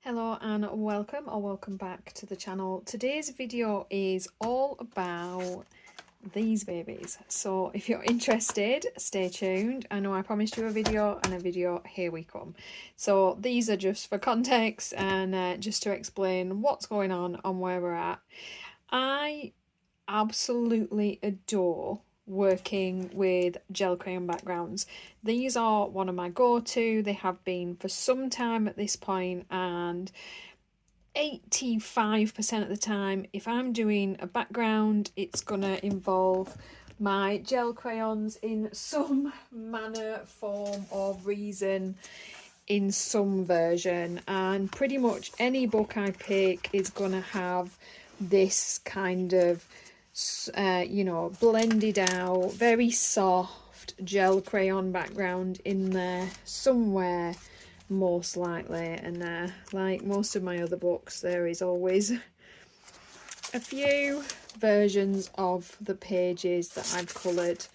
Hello and welcome back to the channel. Today's video is all about these babies, so if you're interested, stay tuned. I know I promised you a video, and a video, here we come. So these are just for context and just to explain what's going on and where we're at. I absolutely adore working with gel crayon backgrounds. These are one of my go-to. They have been for some time at this point, and 85% of the time if I'm doing a background, it's gonna involve my gel crayons in some manner, form or reason, in some version. And pretty much any book I pick is gonna have this kind of blended out, very soft gel crayon background in there somewhere, most likely. And like most of my other books, there is always a few versions of the pages that I've coloured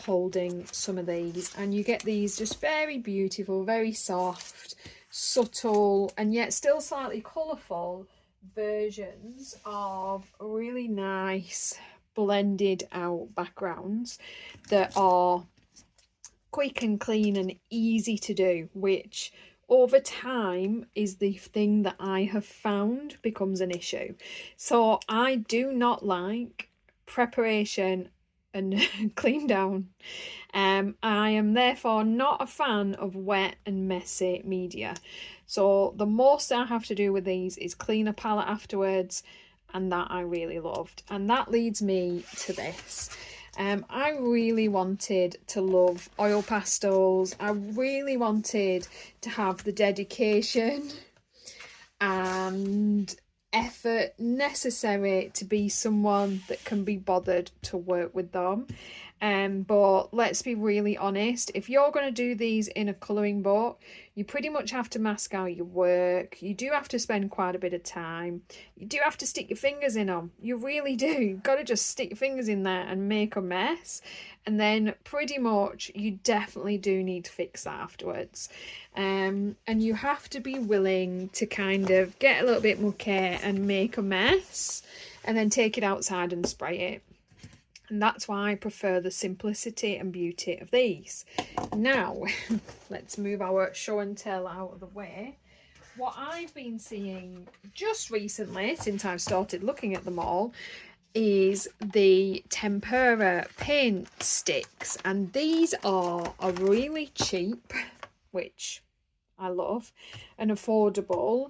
holding some of these, and you get these just very beautiful, very soft, subtle and yet still slightly colourful versions of really nice blended out backgrounds that are quick and clean and easy to do, which over time is the thing that I have found becomes an issue. So I do not like preparation and clean down. I am therefore not a fan of wet and messy media. So the most I have to do with these is clean a palette afterwards, and that I really loved. And that leads me to this. I really wanted to love oil pastels. I really wanted to have the dedication and effort necessary to be someone that can be bothered to work with them. But let's be really honest, if you're going to do these in a colouring book, you pretty much have to mask out your work. You do have to spend quite a bit of time. You do have to stick your fingers in them. You really do. You've got to just stick your fingers in there and make a mess. And then pretty much you definitely do need to fix that afterwards. And you have to be willing to kind of get a little bit mucky and make a mess and then take it outside and spray it. And that's why I prefer the simplicity and beauty of these. Now, let's move our show and tell out of the way. What I've been seeing just recently, since I've started looking at them all, is the Tempera paint sticks. And these are a really cheap, which I love, and affordable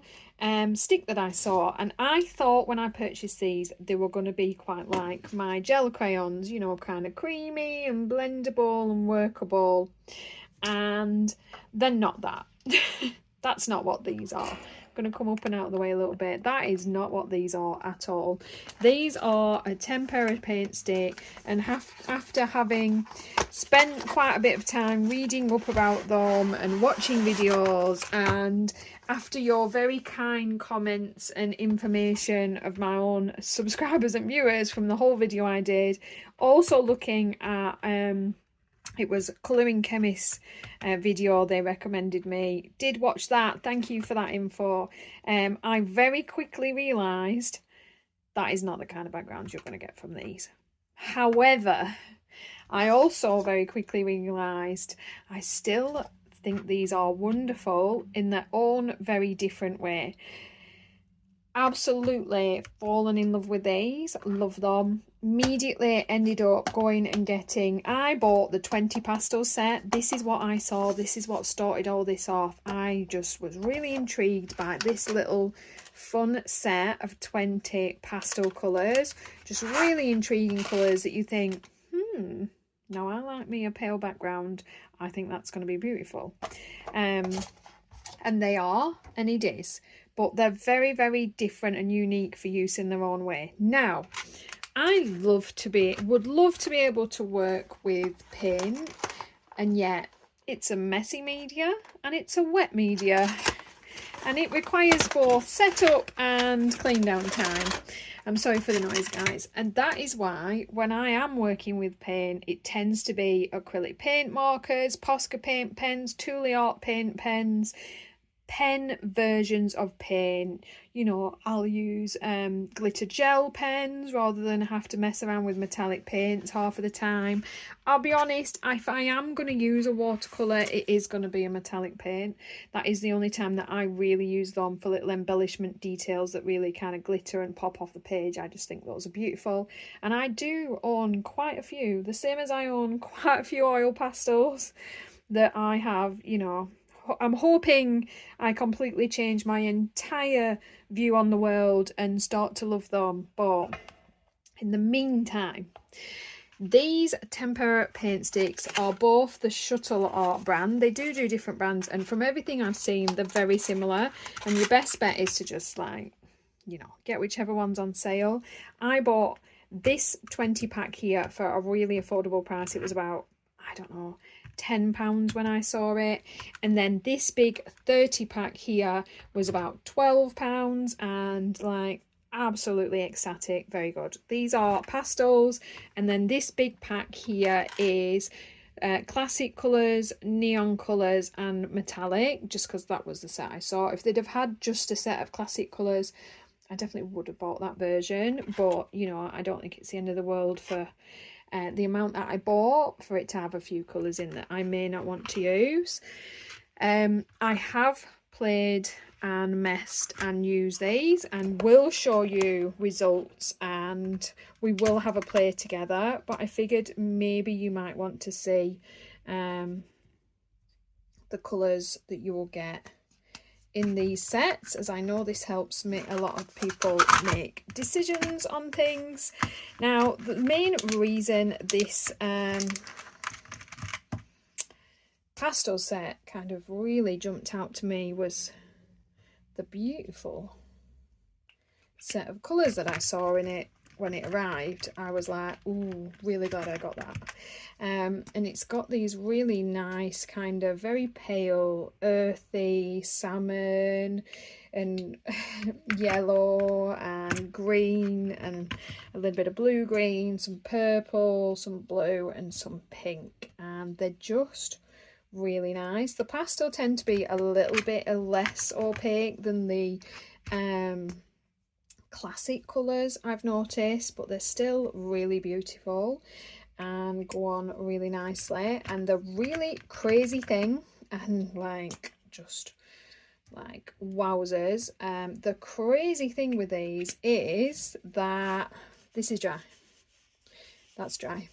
stick that I saw. And I thought when I purchased these, they were going to be quite like my gel crayons, you know, kind of creamy and blendable and workable. And they're not that. That's not what these are. I'm going to come up and out of the way a little bit. That is not what these are at all. These are a Tempera paint stick, and after having spent quite a bit of time reading up about them and watching videos, and after your very kind comments and information of my own subscribers and viewers from the whole video I did, also looking at it was Colouring Chemist video they recommended me, did watch that, thank you for that info. I very quickly realised that is not the kind of background you're going to get from these. However, I also very quickly realised I still think these are wonderful in their own very different way. Absolutely fallen in love with these, love them. Immediately ended up going and getting, I bought the 20 pastel set. This is what I saw, this is what started all this off. I just was really intrigued by this little fun set of 20 pastel colours, just really intriguing colours that you think, now I like me a pale background, I think that's going to be beautiful. And they are, and it is, but they're very, very different and unique for use in their own way. Now, I would love to be able to work with paint, and yet it's a messy media and it's a wet media, and it requires both setup and clean down time. I'm sorry for the noise, guys. And that is why when I am working with paint, it tends to be acrylic paint markers, Posca paint pens, Tule art paint pens, pen versions of paint. You know, I'll use glitter gel pens rather than have to mess around with metallic paints half of the time. I'll be honest, if I am going to use a watercolour, it is going to be a metallic paint. That is the only time that I really use them, for little embellishment details that really kind of glitter and pop off the page. I just think those are beautiful. And I do own quite a few, the same as I own quite a few oil pastels that I have, you know. I'm hoping I completely change my entire view on the world and start to love them. But in the meantime, these Tempera paint sticks are both the Shuttle Art brand. They do different brands, and from everything I've seen, they're very similar. And your best bet is to just, like, you know, get whichever one's on sale. I bought this 20 pack here for a really affordable price. It was about, I don't know, £10 when I saw it, and then this big 30 pack here was about £12, and like absolutely ecstatic, very good. These are pastels, and then this big pack here is classic colours, neon colours and metallic, just because that was the set I saw. If they'd have had just a set of classic colours, I definitely would have bought that version, but you know, I don't think it's the end of the world for the amount that I bought, for it to have a few colours in that I may not want to use. I have played and messed and used these, and will show you results, and we will have a play together, but I figured maybe you might want to see the colours that you will get in these sets, as I know this helps me a lot of people make decisions on things. Now, the main reason this pastel set kind of really jumped out to me was the beautiful set of colours that I saw in it when it arrived. I was like, ooh, really glad I got that. And it's got these really nice kind of very pale, earthy salmon and yellow and green and a little bit of blue green, some purple, some blue and some pink, and they're just really nice. The pastel tend to be a little bit less opaque than the classic colours, I've noticed, but they're still really beautiful and go on really nicely. And the really crazy thing, and like just like wowzers, the crazy thing with these is that this is dry. That's dry.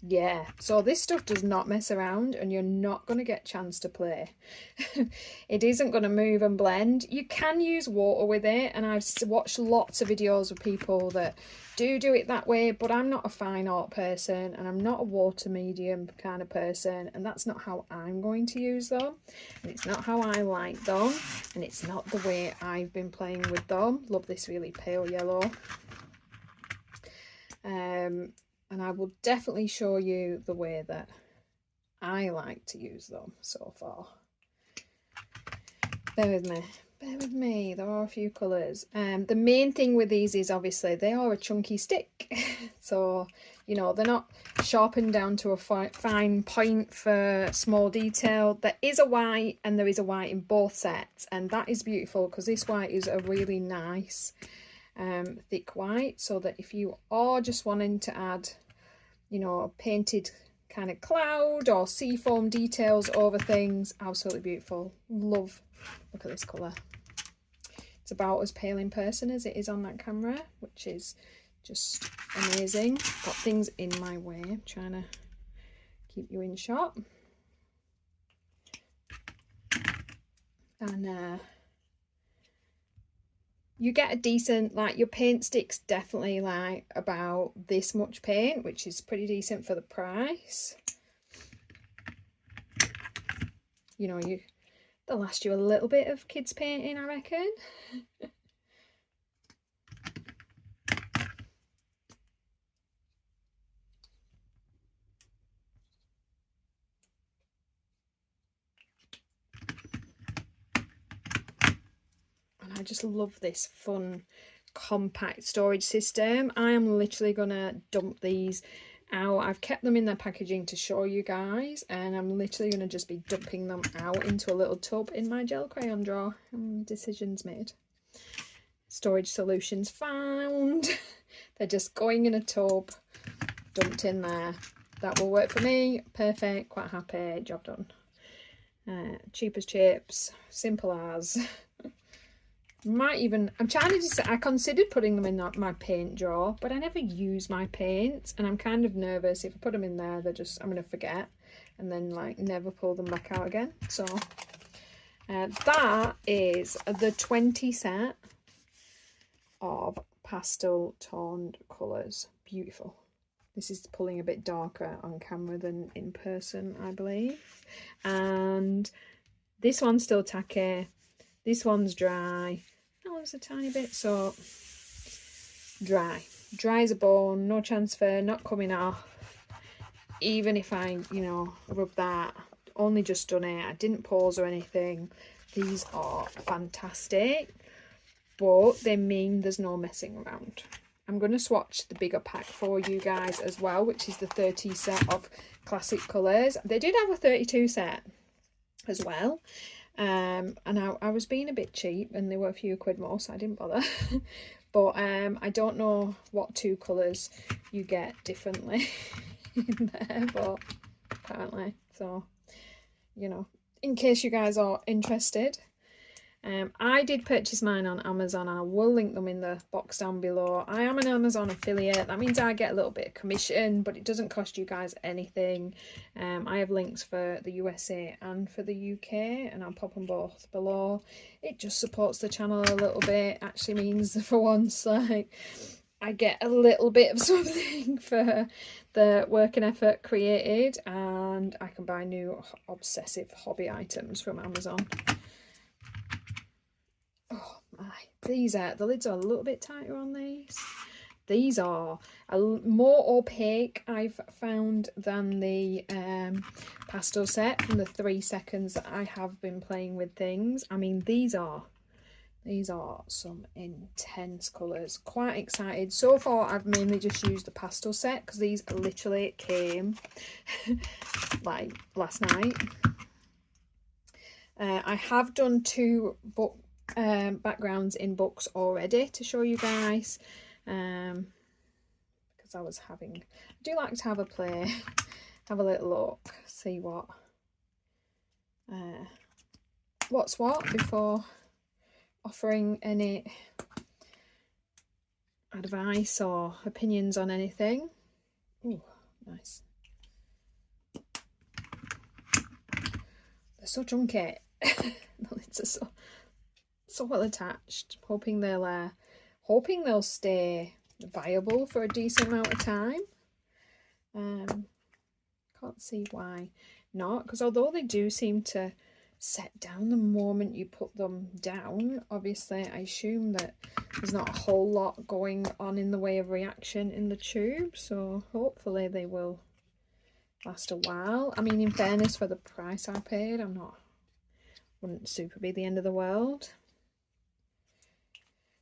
Yeah, so this stuff does not mess around, and you're not going to get a chance to play. It isn't going to move and blend. You can use water with it, and I've watched lots of videos of people that do it that way, but I'm not a fine art person, and I'm not a water medium kind of person, and that's not how I'm going to use them, and it's not how I like them, and it's not the way I've been playing with them. Love this really pale yellow. And I will definitely show you the way that I like to use them so far. Bear with me, there are a few colours. The main thing with these is obviously they are a chunky stick. So, you know, they're not sharpened down to a fine point for small detail. There is a white, and there is a white in both sets, and that is beautiful because this white is a really nice thick white, so that if you are just wanting to add, you know, a painted kind of cloud or seafoam details over things, absolutely beautiful. Love, look at this colour. It's about as pale in person as it is on that camera, which is just amazing. Got things in my way, I'm trying to keep you in shot. And you get a decent, like, your paint stick's definitely like about this much paint, which is pretty decent for the price. You know, they'll last you a little bit of kids painting, I reckon. I just love this fun compact storage system. I am literally gonna dump these out. I've kept them in their packaging to show you guys, and I'm literally going to just be dumping them out into a little tub in my gel crayon drawer. Decisions made. Storage solutions found. They're just going in a tub, dumped in there. That will work for me. Perfect, quite happy, job done. Cheap as chips, simple as. Might even, I'm trying to just, I considered putting them in my paint drawer, but I never use my paints, and I'm kind of nervous if I put them in there, they're just, I'm going to forget and then like never pull them back out again. So that is the 20 set of pastel toned colours. Beautiful. This is pulling a bit darker on camera than in person, I believe. And this one's still tacky. This one's dry. That one's a tiny bit, so dry. Dry as a bone, no transfer, not coming off. Even if I, you know, rub that, only just done it. I didn't pause or anything. These are fantastic, but they mean there's no messing around. I'm going to swatch the bigger pack for you guys as well, which is the 30 set of classic colours. They did have a 32 set as well. And I was being a bit cheap, and they were a few quid more, so I didn't bother. But I don't know what 2 colours you get differently in there, but apparently. So, you know, in case you guys are interested. I did purchase mine on Amazon. I will link them in the box down below. I am an Amazon affiliate. That means I get a little bit of commission, but it doesn't cost you guys anything. I have links for the USA and for the UK, and I'll pop them both below. It just supports the channel a little bit. Actually means for once, like, I get a little bit of something for the work and effort created, and I can buy new obsessive hobby items from Amazon. Oh my, these are, the lids are a little bit tighter on these. These are more opaque, I've found, than the pastel set from the 3 seconds that I have been playing with things. I mean, these are some intense colours. Quite excited. So far, I've mainly just used the pastel set because these literally came like last night. I have done 2 book backgrounds in books already to show you guys, because I do like to have a play, have a little look, see what's what before offering any advice or opinions on anything. Ooh, nice. They're so chunky. The lids are so well attached. Hoping they'll stay viable for a decent amount of time. Can't see why not, because although they do seem to set down the moment you put them down, obviously I assume that there's not a whole lot going on in the way of reaction in the tube, so hopefully they will last a while. I mean, in fairness, for the price I paid, wouldn't super be the end of the world.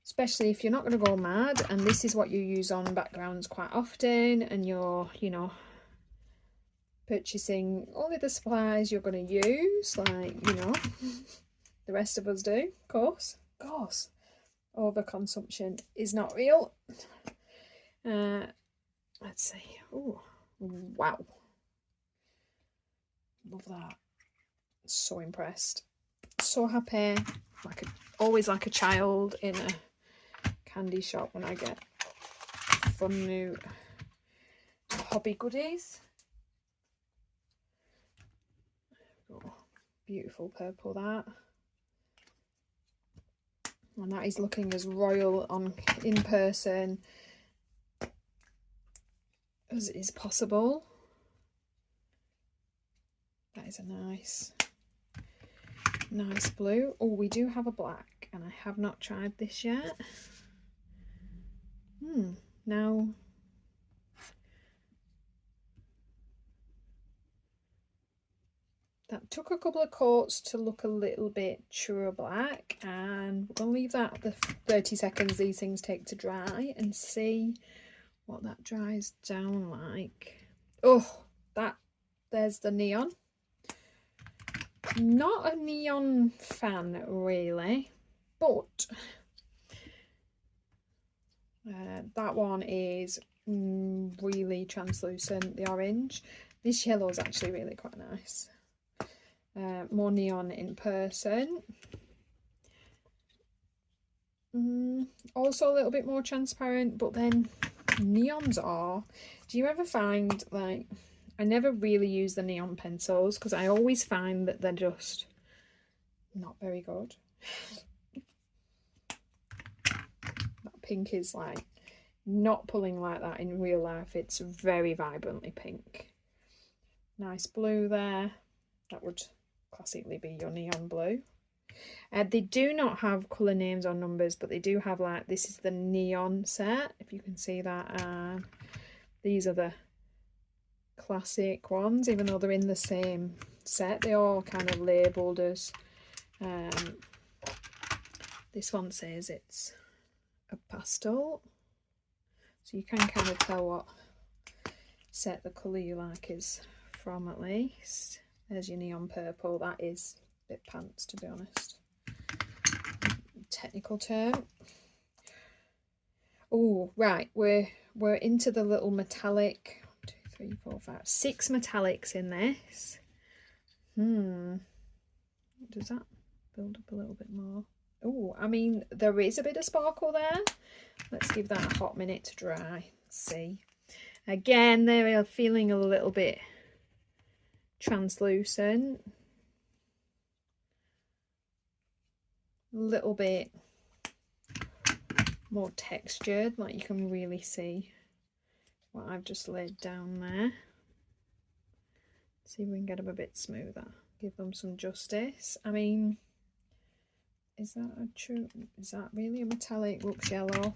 Especially if you're not going to go mad and this is what you use on backgrounds quite often, and you're, you know, purchasing only the supplies you're going to use, like, you know, the rest of us do, of course. Overconsumption is not real. Let's see. Oh, wow. Love that. So impressed. So happy. Always like a child in a candy shop when I get fun new hobby goodies. Oh, beautiful purple, that. And that is looking as royal in person as is possible. That is a nice blue. Oh, we do have a black, and I have not tried this yet. Now that took a couple of coats to look a little bit truer black, and we're gonna leave that the 30 seconds these things take to dry and see what that dries down like. Oh, there's the neon. Not a neon fan really, but that one is really translucent, the orange. This yellow is actually really quite nice. More neon in person. Also a little bit more transparent, but then neons are... Do you ever find, like, I never really use the neon pencils because I always find that they're just not very good. That pink is like not pulling like that in real life. It's very vibrantly pink. Nice blue there. That would classically be your neon blue. They do not have colour names or numbers, but they do have, like, this is the neon set, if you can see that. These are the classic ones, even though they're in the same set. They all kind of labelled as... this one says it's a pastel, so you can kind of tell what set the colour you like is from, at least. There's your neon purple. That is a bit pants, to be honest. Technical term. Oh, right, we're into the little metallic. 1, 2, 3, 4, 5, 6 metallics in this. Does that build up a little bit more? Oh, I mean, there is a bit of sparkle there. Let's give that a hot minute to dry. Let's see. Again, they're feeling a little bit translucent. A little bit more textured, like you can really see what I've just laid down there. See if we can get them a bit smoother. Give them some justice. I mean, is that really a metallic? Looks yellow.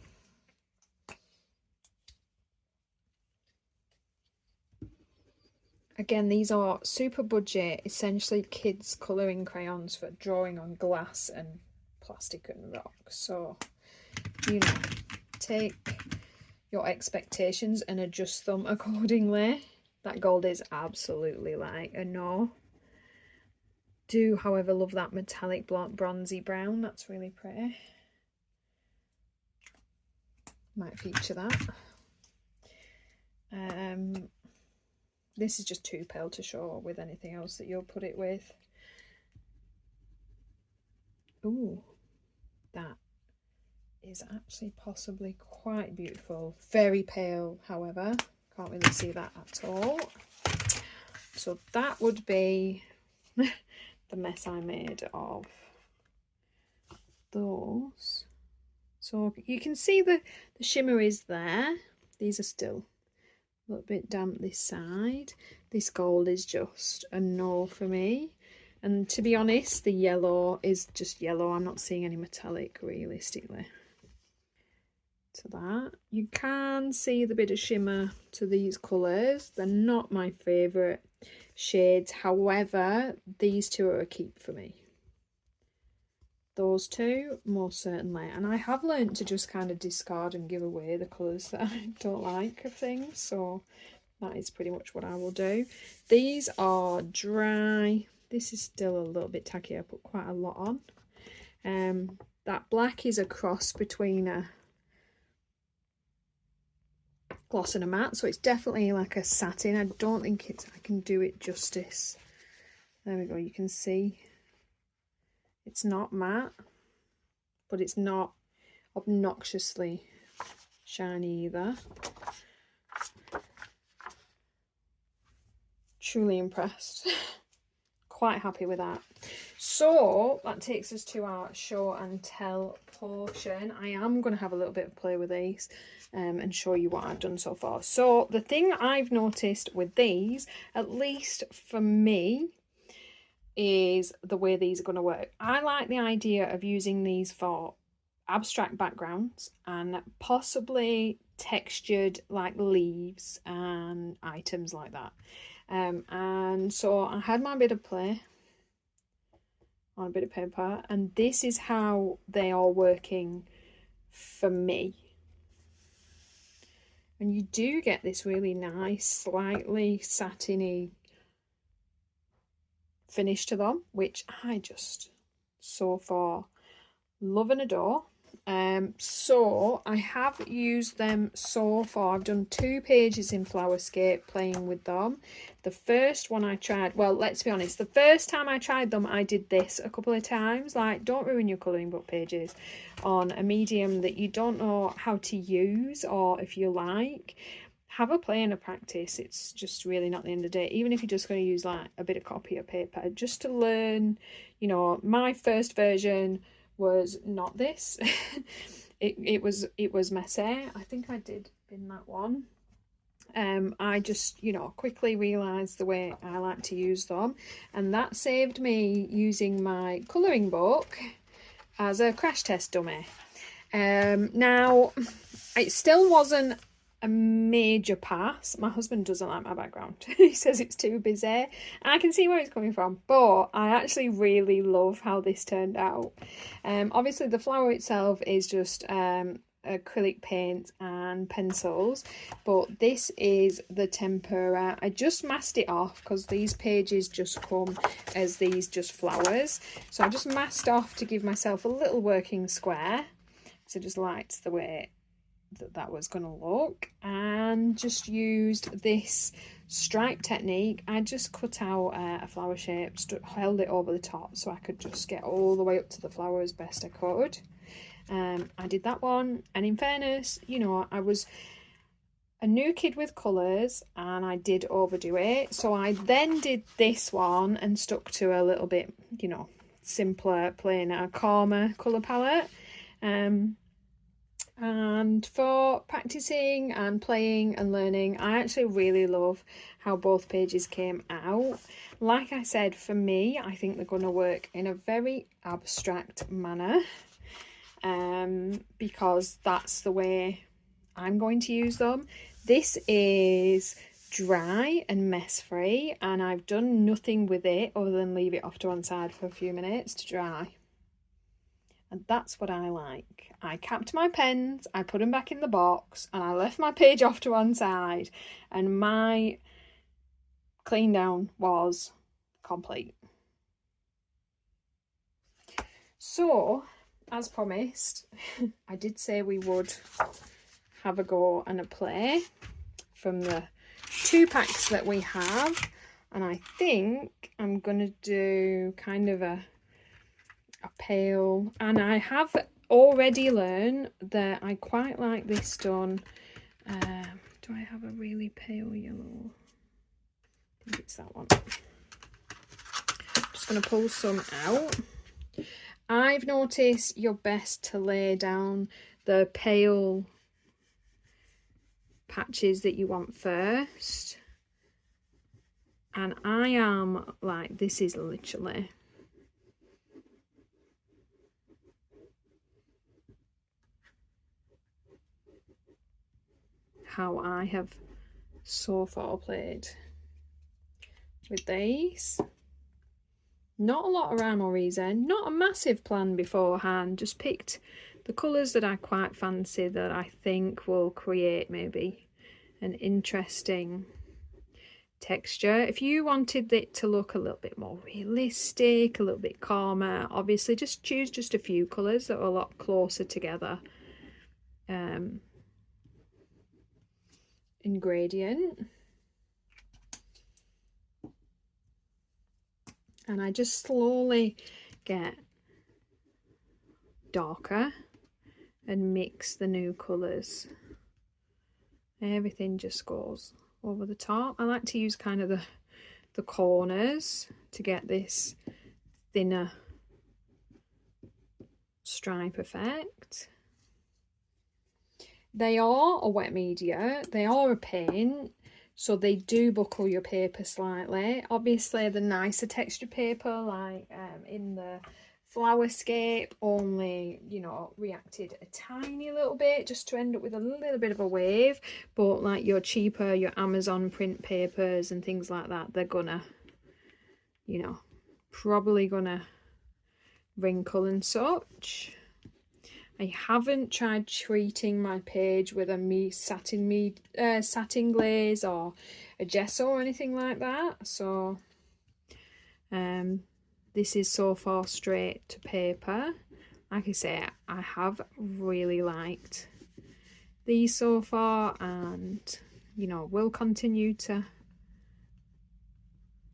Again, these are super budget, essentially kids colouring crayons for drawing on glass and plastic and rock. So, you know, take your expectations and adjust them accordingly. That gold is absolutely like a no. Do, however, love that metallic bronzy brown. That's really pretty. Might feature that. This is just too pale to show with anything else that you'll put it with. Ooh, that is actually possibly quite beautiful. Very pale, however. Can't really see that at all. So that would be the mess I made of those. So you can see the shimmer is there. These are still a little bit damp this side. This gold is just a no for me. And to be honest, the yellow is just yellow. I'm not seeing any metallic realistically to that. You can see the bit of shimmer to these colours. They're not my favourite shades. However, these two are a keep for me. Those two, most certainly. And I have learned to just kind of discard and give away the colours that I don't like of things. So that is pretty much what I will do. These are dry. This is still a little bit tacky. I put quite a lot on. That black is a cross between a gloss and a matte. So it's definitely like a satin. I don't think I can do it justice. There we go. You can see. It's not matte, but it's not obnoxiously shiny either. Truly impressed. Quite happy with that. So that takes us to our show and tell portion. I am going to have a little bit of play with these and show you what I've done so far. So the thing I've noticed with these, at least for me, is the way these are going to work. I like the idea of using these for abstract backgrounds and possibly textured like leaves and items like that. And so I had my bit of play on a bit of paper, and this is how they are working for me. and you do get this really nice, slightly satiny finish to them, which I just so far love and adore. So I have used them so far. I've done 2 pages in Flowerscape playing with them. The first one I tried, well, let's be honest, the first time I tried them, I did this a couple of times. Like, don't ruin your colouring book pages on a medium that you don't know how to use, or if you like, have a play and a practice. It's just really not the end of the day. Even if you're just going to use like a bit of copy paper just to learn, you know, my first version was not this. it was messy. I think I did bin that one. I just, you know, quickly realised the way I like to use them, and that saved me using my colouring book as a crash test dummy. Now, it still wasn't a major pass. My husband doesn't like my background. He says it's too busy, and I can see where it's coming from, but I actually really love how this turned out. Obviously the flower itself is just acrylic paint and pencils, but this is the Tempera. I just masked it off because these pages just come as these just flowers, so I just masked off to give myself a little working square. So just liked the way that was going to look, and just used this stripe technique. I just cut out a flower shape, held it over the top so I could just get all the way up to the flower as best I could. I did that one, and in fairness, you know, I was a new kid with colours and I did overdo it, so I then did this one and stuck to a little bit, you know, simpler, plainer, calmer colour palette. And for practicing and playing and learning, I actually really love how both pages came out. Like I said, for me, I think they're going to work in a very abstract manner, because that's the way I'm going to use them. This is dry and mess free, and I've done nothing with it other than leave it off to one side for a few minutes to dry. And that's what I like. I capped my pens, I put them back in the box, and I left my page off to one side, and my clean down was complete. So, as promised, I did say we would have a go and a play from the 2 packs that we have, and I think I'm gonna do kind of a pale, and I have already learned that I quite like this done. Do I have a really pale yellow? I think it's that one. Just going to pull some out. I've noticed you're best to lay down the pale patches that you want first, and I am like, this is literally how I have so far played with these. Not a lot of rhyme or reason, not a massive plan beforehand, just picked the colours that I quite fancy, that I think will create maybe an interesting texture. If you wanted it to look a little bit more realistic, a little bit calmer, obviously just choose just a few colours that are a lot closer together in gradient. And I just slowly get darker and mix the new colours. Everything just goes over the top. I like to use kind of the corners to get this thinner stripe effect. They are a wet media, they are a paint, so they do buckle your paper slightly. Obviously the nicer texture paper, like in the Flowerscape, only, you know, reacted a tiny little bit just to end up with a little bit of a wave, but like your cheaper, your Amazon print papers and things like that, they're gonna, you know, probably gonna wrinkle and such. I haven't tried treating my page with a satin glaze or a gesso or anything like that. So this is so far straight to paper. Like I say, I have really liked these so far, and you know, will continue to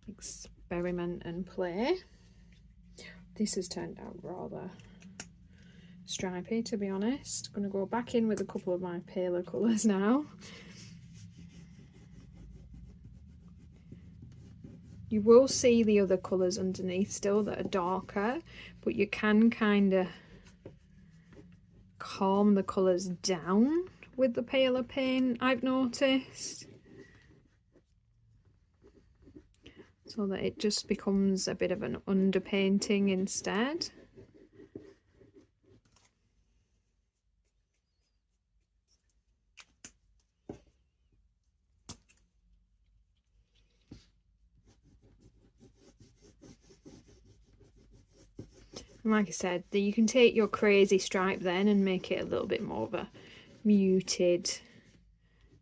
experiment and play. This has turned out rather stripy, to be honest. I'm going to go back in with a couple of my paler colours now. You will see the other colours underneath still that are darker, but you can kind of calm the colours down with the paler paint, I've noticed, so that it just becomes a bit of an underpainting instead. And like I said, you can take your crazy stripe then and make it a little bit more of a muted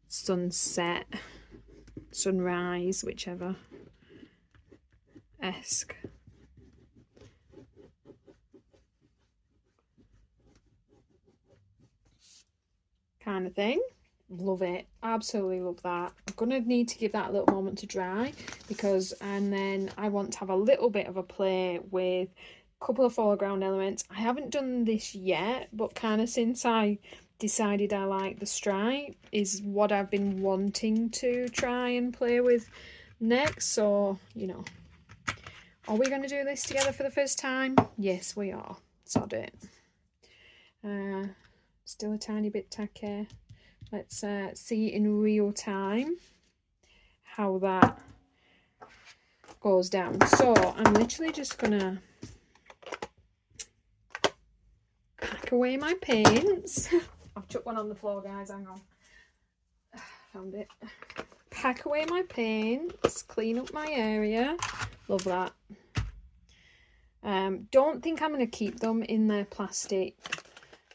sunset, sunrise, whichever esque. Kind of thing. Love it, absolutely love that. I'm gonna need to give that a little moment to dry, and then I want to have a little bit of a play with a couple of foreground elements. I haven't done this yet, but kind of since I decided I like the stripe is what I've been wanting to try and play with next. So, you know, are we going to do this together for the first time? Yes, we are. Sod it. Still a tiny bit tacky. Let's see in real time how that goes down. So I'm literally just gonna pack away my paints. I've chucked one on the floor, guys, hang on. Found it. Pack away my paints, clean up my area. Love that. Don't think I'm gonna keep them in their plastic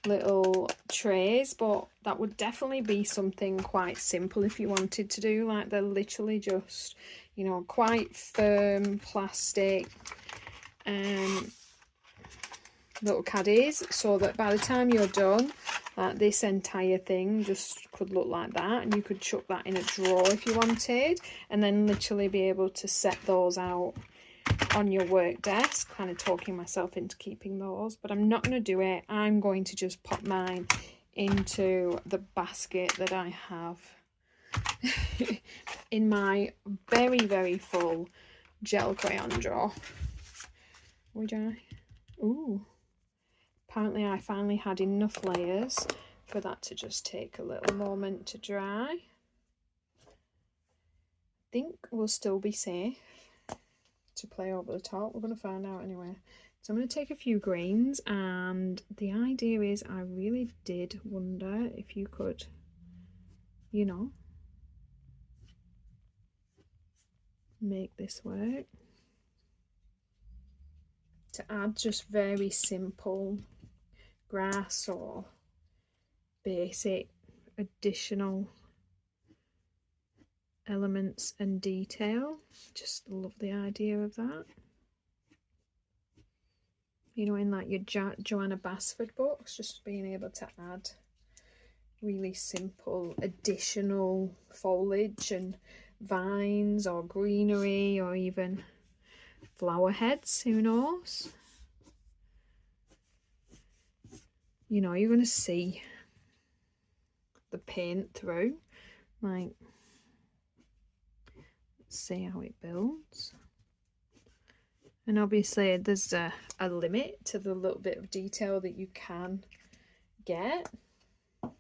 little trays, but that would definitely be something quite simple if you wanted to do. Like, they're literally just, you know, quite firm plastic little caddies, so that by the time you're done, this entire thing just could look like that, and you could chuck that in a drawer if you wanted, and then literally be able to set those out on your work desk. Kind of talking myself into keeping those, but I'm not going to do it. I'm going to just pop mine into the basket that I have in my very, very full gel crayon drawer. Would I? Ooh. Apparently I finally had enough layers for that to just take a little moment to dry. I think we'll still be safe to play over the top. We're going to find out anyway. So I'm going to take a few greens, and the idea is I really did wonder if you could, you know, make this work. To add just very simple grass or basic additional elements and detail. Just love the idea of that. You know, in like your Joanna Basford books, just being able to add really simple additional foliage and vines or greenery or even flower heads, who knows? You know, you're going to see the paint through. Like, let's see how it builds. And obviously there's a limit to the little bit of detail that you can get. But,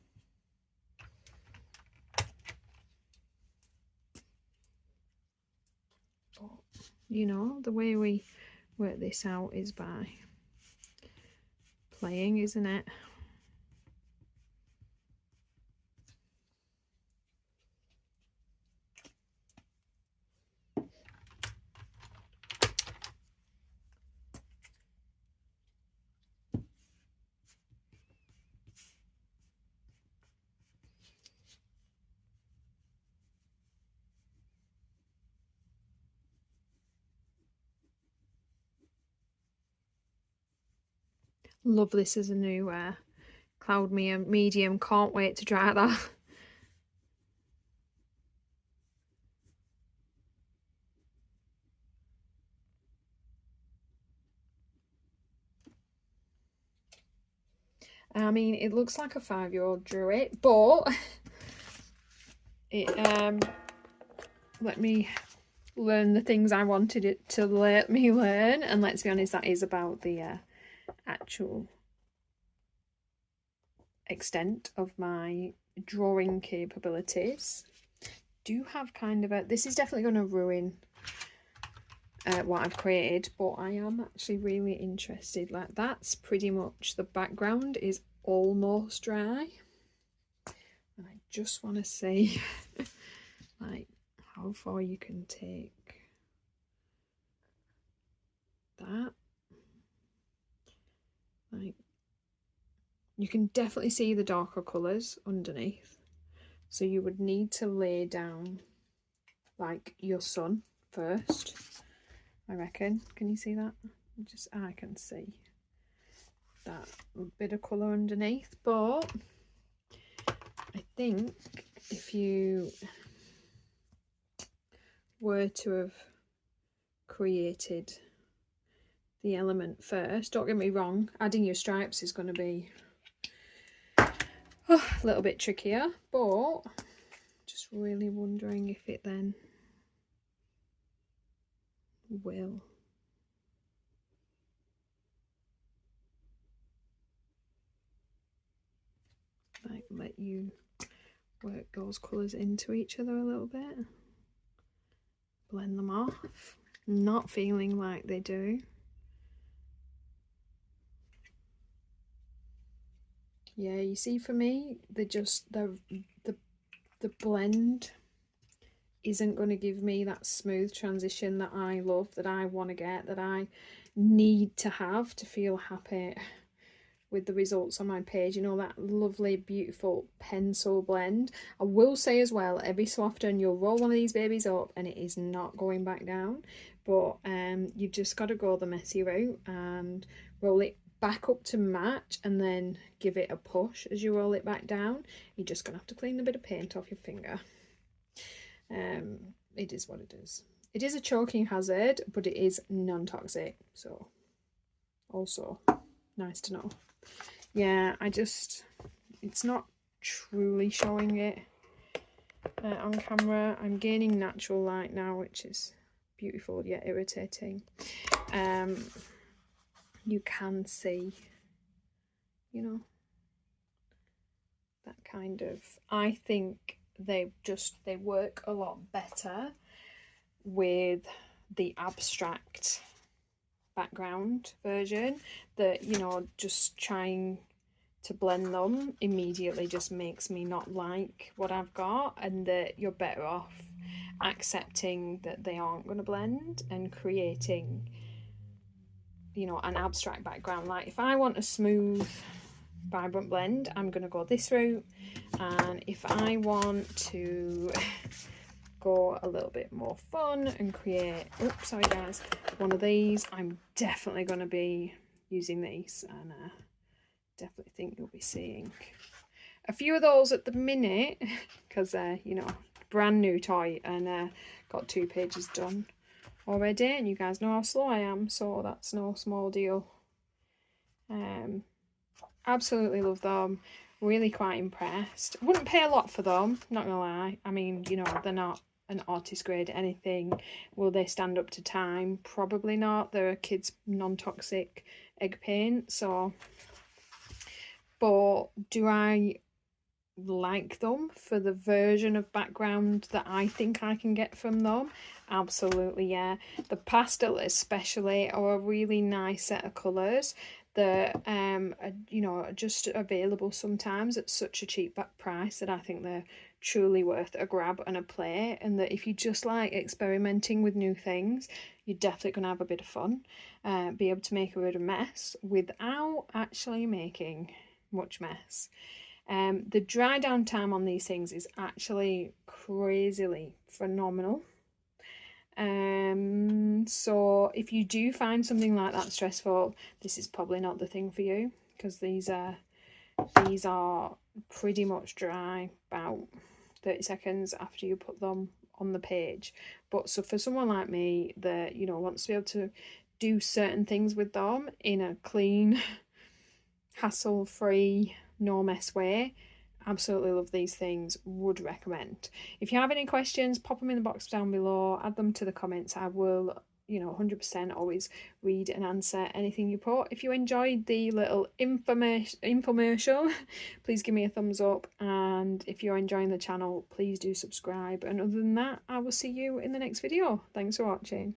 you know, the way we work this out is by playing, isn't it? Love this as a new cloud medium. Can't wait to try that. I mean, it looks like a 5-year-old drew it, but it let me learn the things I wanted it to let me learn, and let's be honest, that is about the actual extent of my drawing capabilities. Do have kind of a, this is definitely going to ruin what I've created, but I am actually really interested. Like, that's pretty much, the background is almost dry, and I just want to see like how far you can take that. Like, you can definitely see the darker colours underneath, so you would need to lay down like your sun first, I reckon. Can you see that? Just, I can see that bit of colour underneath, but I think if you were to have created the element first, don't get me wrong, adding your stripes is going to be a little bit trickier, but just really wondering if it then will. Like, let you work those colours into each other a little bit. Blend them off. Not feeling like they do. Yeah, you see, for me, they just, the blend isn't going to give me that smooth transition that I love, that I want to get, that I need to have to feel happy with the results on my page. You know, that lovely, beautiful pencil blend. I will say as well, every so often you'll roll one of these babies up and it is not going back down, but you've just got to go the messy route and roll it back up to match, and then give it a push as you roll it back down. You're just gonna have to clean the bit of paint off your finger. It is what it is. It is a choking hazard, but it is non-toxic, so also nice to know. Yeah, it's not truly showing it on camera. I'm gaining natural light now, which is beautiful yet irritating. You can see, you know, that kind of, I think they work a lot better with the abstract background version. That, you know, just trying to blend them immediately just makes me not like what I've got, and that you're better off accepting that they aren't going to blend and creating, you know, an abstract background. Like, if I want a smooth, vibrant blend, I'm going to go this route, and if I want to go a little bit more fun and create, oops, sorry guys, one of these, I'm definitely going to be using these, and definitely think you'll be seeing a few of those at the minute, because you know, brand new toy, and got 2 pages done already, and you guys know how slow I am, so that's no small deal. Absolutely love them, really quite impressed. Wouldn't pay a lot for them, not gonna lie. I mean, you know, they're not an artist grade anything. Will they stand up to time? Probably not. They're a kids non-toxic egg paint, so, but do I like them for the version of background that I think I can get from them? Absolutely, yeah. The pastel especially are a really nice set of colours that are, you know, are just available sometimes at such a cheap price that I think they're truly worth a grab and a play, and that if you just like experimenting with new things, you're definitely gonna have a bit of fun, be able to make a bit of mess without actually making much mess. The dry down time on these things is actually crazily phenomenal. So if you do find something like that stressful, this is probably not the thing for you, because these are pretty much dry about 30 seconds after you put them on the page. But so for someone like me that, you know, wants to be able to do certain things with them in a clean, hassle-free, no mess way, absolutely love these things, would recommend. If you have any questions, pop them in the box down below, add them to the comments. I will, you know, 100% always read and answer anything you put. If you enjoyed the little infomercial, please give me a thumbs up, and if you're enjoying the channel, please do subscribe. And other than that, I will see you in the next video. Thanks for watching.